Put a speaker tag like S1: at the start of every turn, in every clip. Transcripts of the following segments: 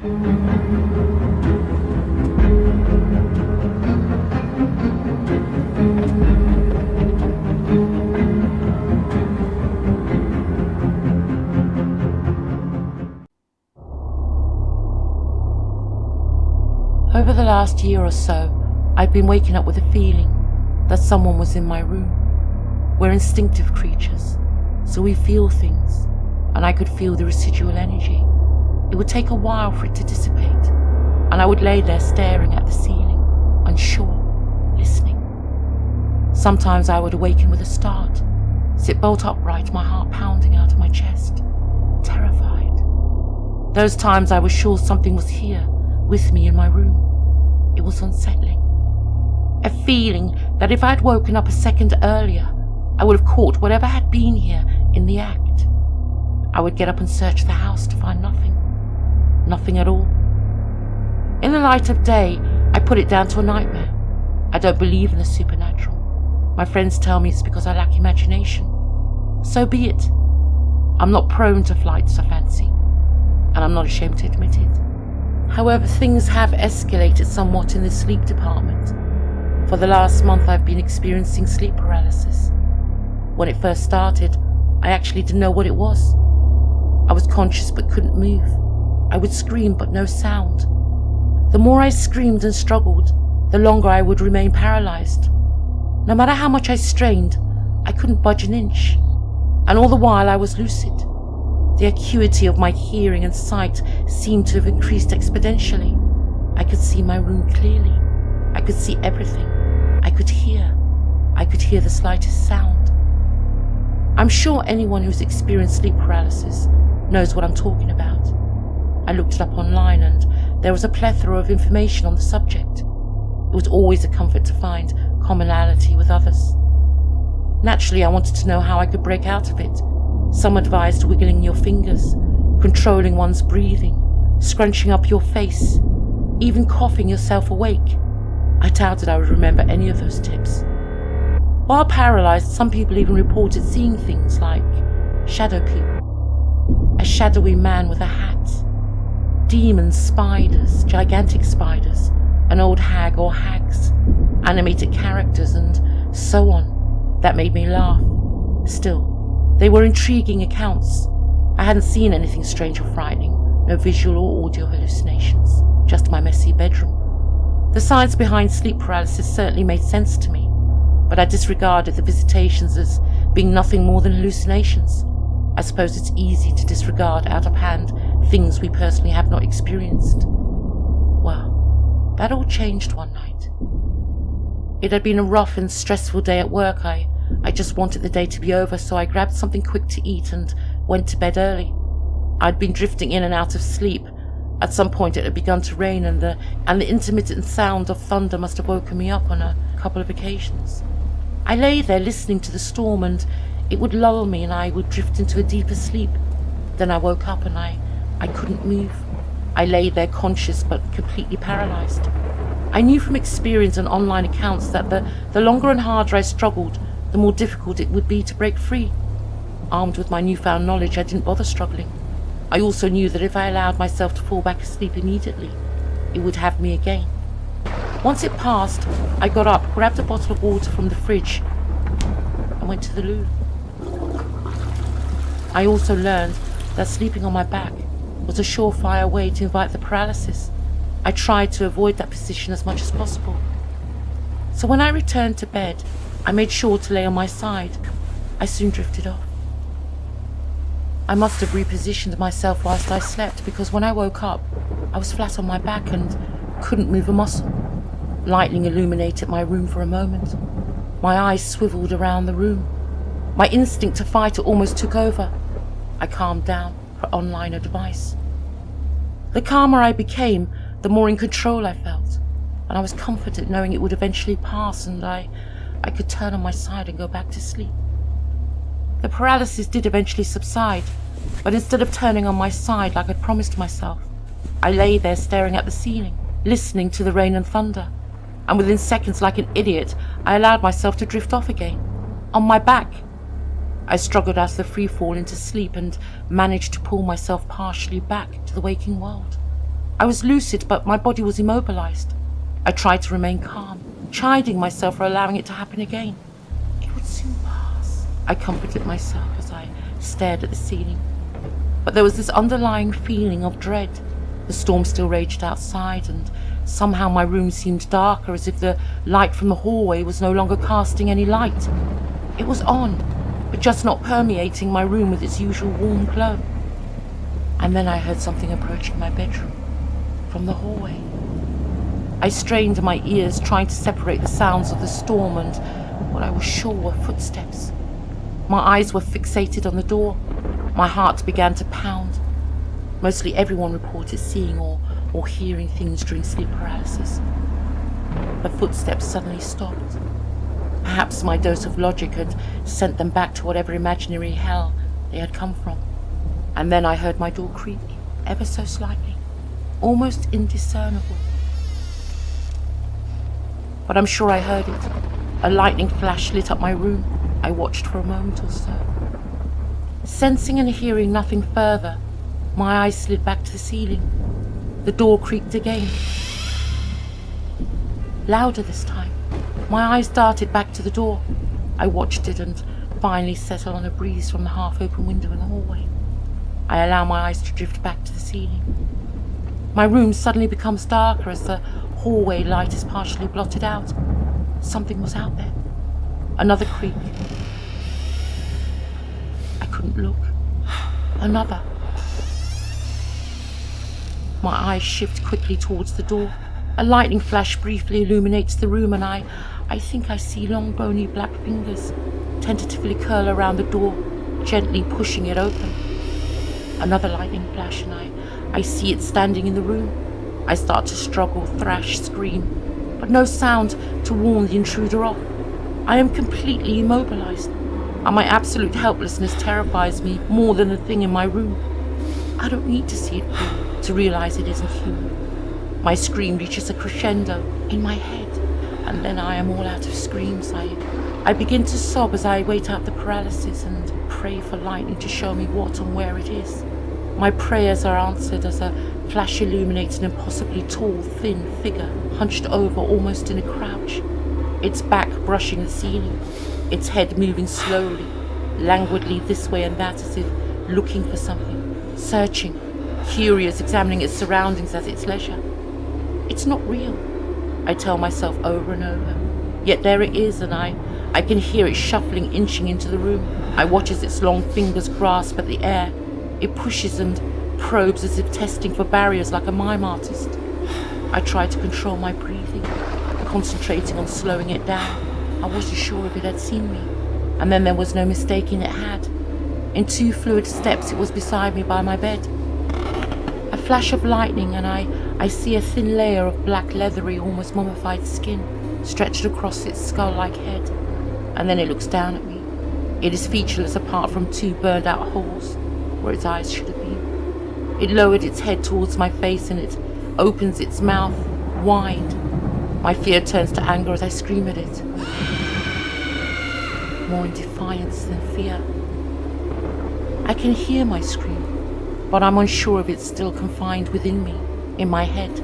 S1: Over the last year or so, I've been waking up with a feeling that someone was in my room. We're instinctive creatures, so we feel things, and I could feel the residual energy. It would take a while for it to dissipate, and I would lay there staring at the ceiling, unsure, listening. Sometimes I would awaken with a start, sit bolt upright, my heart pounding out of my chest, terrified. Those times I was sure something was here, with me in my room. It was unsettling. A feeling that if I had woken up a second earlier, I would have caught whatever had been here in the act. I would get up and search the house to find nothing. Nothing at all. In the light of day, I put it down to a nightmare. I don't believe in the supernatural. My friends tell me it's because I lack imagination. So be it. I'm not prone to flights, I fancy, and I'm not ashamed to admit it. However, things have escalated somewhat in the sleep department. For the last month I've been experiencing sleep paralysis. When it first started, I actually didn't know what it was. I was conscious but couldn't move. I would scream but no sound. The more I screamed and struggled, the longer I would remain paralyzed. No matter how much I strained, I couldn't budge an inch. And all the while I was lucid. The acuity of my hearing and sight seemed to have increased exponentially. I could see my room clearly. I could see everything. I could hear the slightest sound. I'm sure anyone who's experienced sleep paralysis knows what I'm talking about. I looked it up online and there was a plethora of information on the subject. It was always a comfort to find commonality with others. Naturally, I wanted to know how I could break out of it. Some advised wiggling your fingers, controlling one's breathing, scrunching up your face, even coughing yourself awake. I doubted I would remember any of those tips. While paralyzed, some people even reported seeing things like shadow people, a shadowy man with a hat, demons, spiders, gigantic spiders, an old hag or hags, animated characters, and so on. That made me laugh. Still, they were intriguing accounts. I hadn't seen anything strange or frightening, no visual or audio hallucinations, just my messy bedroom. The science behind sleep paralysis certainly made sense to me, but I disregarded the visitations as being nothing more than hallucinations. I suppose it's easy to disregard out of hand things we personally have not experienced. Well, that all changed one night. It had been a rough and stressful day at work. I just wanted the day to be over, so I grabbed something quick to eat and went to bed early. I'd been drifting in and out of sleep. At some point it had begun to rain, and the intermittent sound of thunder must have woken me up on a couple of occasions. I lay there listening to the storm, and it would lull me and I would drift into a deeper sleep. Then I woke up and I couldn't move. I lay there conscious but completely paralyzed. I knew from experience and online accounts that the longer and harder I struggled, the more difficult it would be to break free. Armed with my newfound knowledge, I didn't bother struggling. I also knew that if I allowed myself to fall back asleep immediately, it would have me again. Once it passed, I got up, grabbed a bottle of water from the fridge, and went to the loo. I also learned that sleeping on my back was a surefire way to invite the paralysis. I tried to avoid that position as much as possible. So when I returned to bed, I made sure to lay on my side. I soon drifted off. I must have repositioned myself whilst I slept, because when I woke up, I was flat on my back and couldn't move a muscle. Lightning illuminated my room for a moment. My eyes swiveled around the room. My instinct to fight almost took over. I calmed down for online advice. The calmer I became, the more in control I felt, and I was comforted knowing it would eventually pass and I could turn on my side and go back to sleep. The paralysis did eventually subside, but instead of turning on my side like I'd promised myself, I lay there staring at the ceiling, listening to the rain and thunder, and within seconds, like an idiot, I allowed myself to drift off again, on my back. I struggled out of the free fall into sleep and managed to pull myself partially back to the waking world. I was lucid, but my body was immobilized. I tried to remain calm, chiding myself for allowing it to happen again. It would soon pass, I comforted myself as I stared at the ceiling. But there was this underlying feeling of dread. The storm still raged outside, and somehow my room seemed darker, as if the light from the hallway was no longer casting any light. It was on, but just not permeating my room with its usual warm glow. And then I heard something approaching my bedroom from the hallway. I strained my ears, trying to separate the sounds of the storm and what I was sure were footsteps. My eyes were fixated on the door. My heart began to pound. Mostly everyone reported seeing or hearing things during sleep paralysis. The footsteps suddenly stopped. Perhaps my dose of logic had sent them back to whatever imaginary hell they had come from. And then I heard my door creak, ever so slightly, almost indiscernible. But I'm sure I heard it. A lightning flash lit up my room. I watched for a moment or so. Sensing and hearing nothing further, my eyes slid back to the ceiling. The door creaked again. Louder this time. My eyes darted back to the door. I watched it and finally settled on a breeze from the half-open window in the hallway. I allow my eyes to drift back to the ceiling. My room suddenly becomes darker as the hallway light is partially blotted out. Something was out there. Another creak. I couldn't look. Another. My eyes shift quickly towards the door. A lightning flash briefly illuminates the room, and I think I see long bony black fingers tentatively curl around the door, gently pushing it open. Another lightning flash, and I see it standing in the room. I start to struggle, thrash, scream, but no sound to warn the intruder off. I am completely immobilized, and my absolute helplessness terrifies me more than the thing in my room. I don't need to see it through to realize it isn't human. My scream reaches a crescendo in my head, and then I am all out of screams. I begin to sob as I wait out the paralysis and pray for lightning to show me what and where it is. My prayers are answered as a flash illuminates an impossibly tall, thin figure, hunched over almost in a crouch, its back brushing the ceiling, its head moving slowly, languidly this way and that as if looking for something, searching, curious, examining its surroundings at its leisure. It's not real, I tell myself over and over, yet there it is, and I can hear it shuffling, inching into the room. I watch as its long fingers grasp at the air. It pushes and probes as if testing for barriers like a mime artist. I try to control my breathing, concentrating on slowing it down. I wasn't sure if it had seen me, and then there was no mistaking it had. In 2 fluid steps it was beside me by my bed. A flash of lightning, and I see a thin layer of black, leathery, almost mummified skin stretched across its skull-like head, and then it looks down at me. It is featureless apart from 2 burned-out holes where its eyes should have been. It lowered its head towards my face, and it opens its mouth wide. My fear turns to anger as I scream at it, more in defiance than fear. I can hear my scream, but I'm unsure if it's still confined within me, in my head.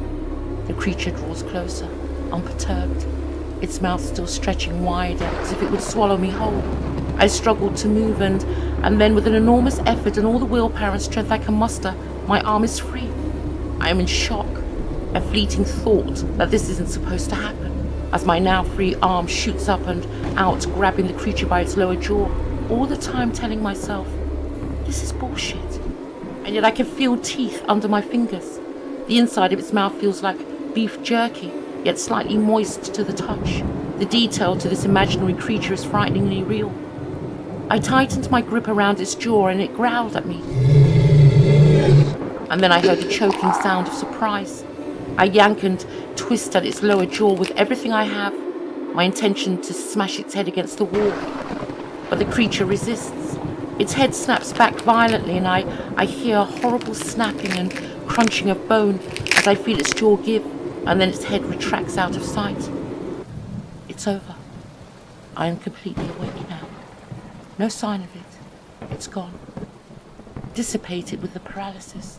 S1: The creature draws closer, unperturbed, its mouth still stretching wider as if it would swallow me whole. I struggled to move, and then with an enormous effort and all the willpower and strength I can muster, my arm is free. I am in shock, a fleeting thought that this isn't supposed to happen, as my now free arm shoots up and out, grabbing the creature by its lower jaw, all the time telling myself, this is bullshit. And yet I can feel teeth under my fingers. The inside of its mouth feels like beef jerky, yet slightly moist to the touch. The detail to this imaginary creature is frighteningly real. I tightened my grip around its jaw, and it growled at me. And then I heard a choking sound of surprise. I yank and twist at its lower jaw with everything I have, my intention to smash its head against the wall. But the creature resists. Its head snaps back violently, and I hear a horrible snapping and crunching of bone as I feel its jaw give, and then its head retracts out of sight. It's over. I am completely awake now. No sign of it. It's gone. Dissipated with the paralysis.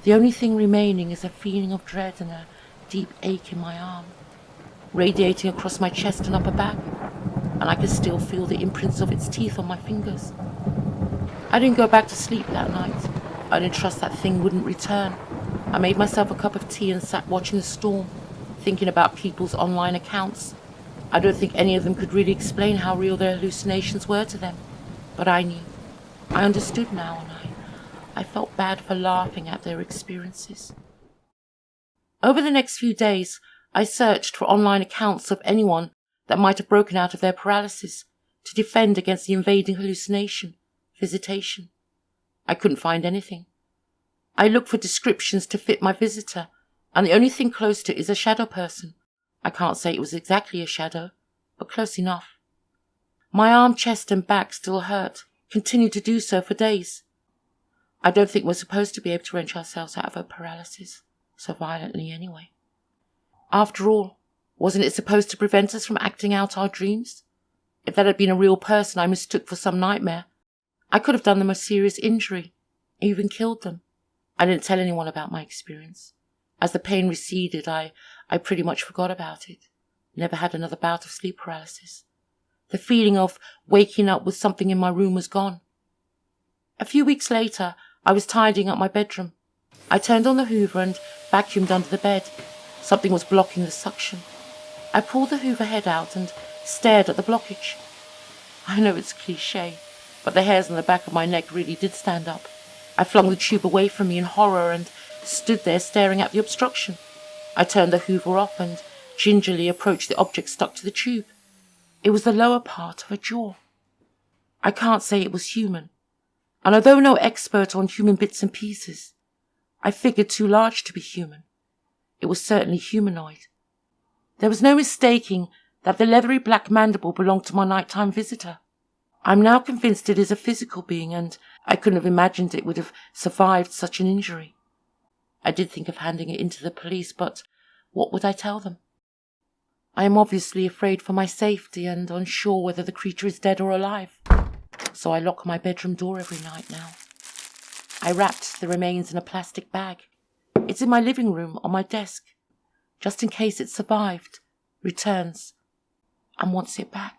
S1: The only thing remaining is a feeling of dread and a deep ache in my arm, radiating across my chest and upper back, and I can still feel the imprints of its teeth on my fingers. I didn't go back to sleep that night. I didn't trust that thing wouldn't return. I made myself a cup of tea and sat watching the storm, thinking about people's online accounts. I don't think any of them could really explain how real their hallucinations were to them, but I knew. I understood now, and I felt bad for laughing at their experiences. Over the next few days, I searched for online accounts of anyone that might have broken out of their paralysis to defend against the invading hallucination, visitation. I couldn't find anything. I looked for descriptions to fit my visitor, and the only thing close to it is a shadow person. I can't say it was exactly a shadow, but close enough. My arm, chest and back still hurt, continued to do so for days. I don't think we're supposed to be able to wrench ourselves out of a paralysis so violently anyway. After all, wasn't it supposed to prevent us from acting out our dreams? If that had been a real person I mistook for some nightmare, I could have done them a serious injury, even killed them. I didn't tell anyone about my experience. As the pain receded, I pretty much forgot about it. Never had another bout of sleep paralysis. The feeling of waking up with something in my room was gone. A few weeks later, I was tidying up my bedroom. I turned on the hoover and vacuumed under the bed. Something was blocking the suction. I pulled the hoover head out and stared at the blockage. I know it's cliché, but the hairs on the back of my neck really did stand up. I flung the tube away from me in horror and stood there staring at the obstruction. I turned the hoover off and gingerly approached the object stuck to the tube. It was the lower part of a jaw. I can't say it was human, and although no expert on human bits and pieces, I figured too large to be human. It was certainly humanoid. There was no mistaking that the leathery black mandible belonged to my nighttime visitor. I'm now convinced it is a physical being, and I couldn't have imagined it would have survived such an injury. I did think of handing it in to the police, but what would I tell them? I am obviously afraid for my safety and unsure whether the creature is dead or alive, so I lock my bedroom door every night now. I wrapped the remains in a plastic bag. It's in my living room on my desk, just in case it survived, returns, and wants it back.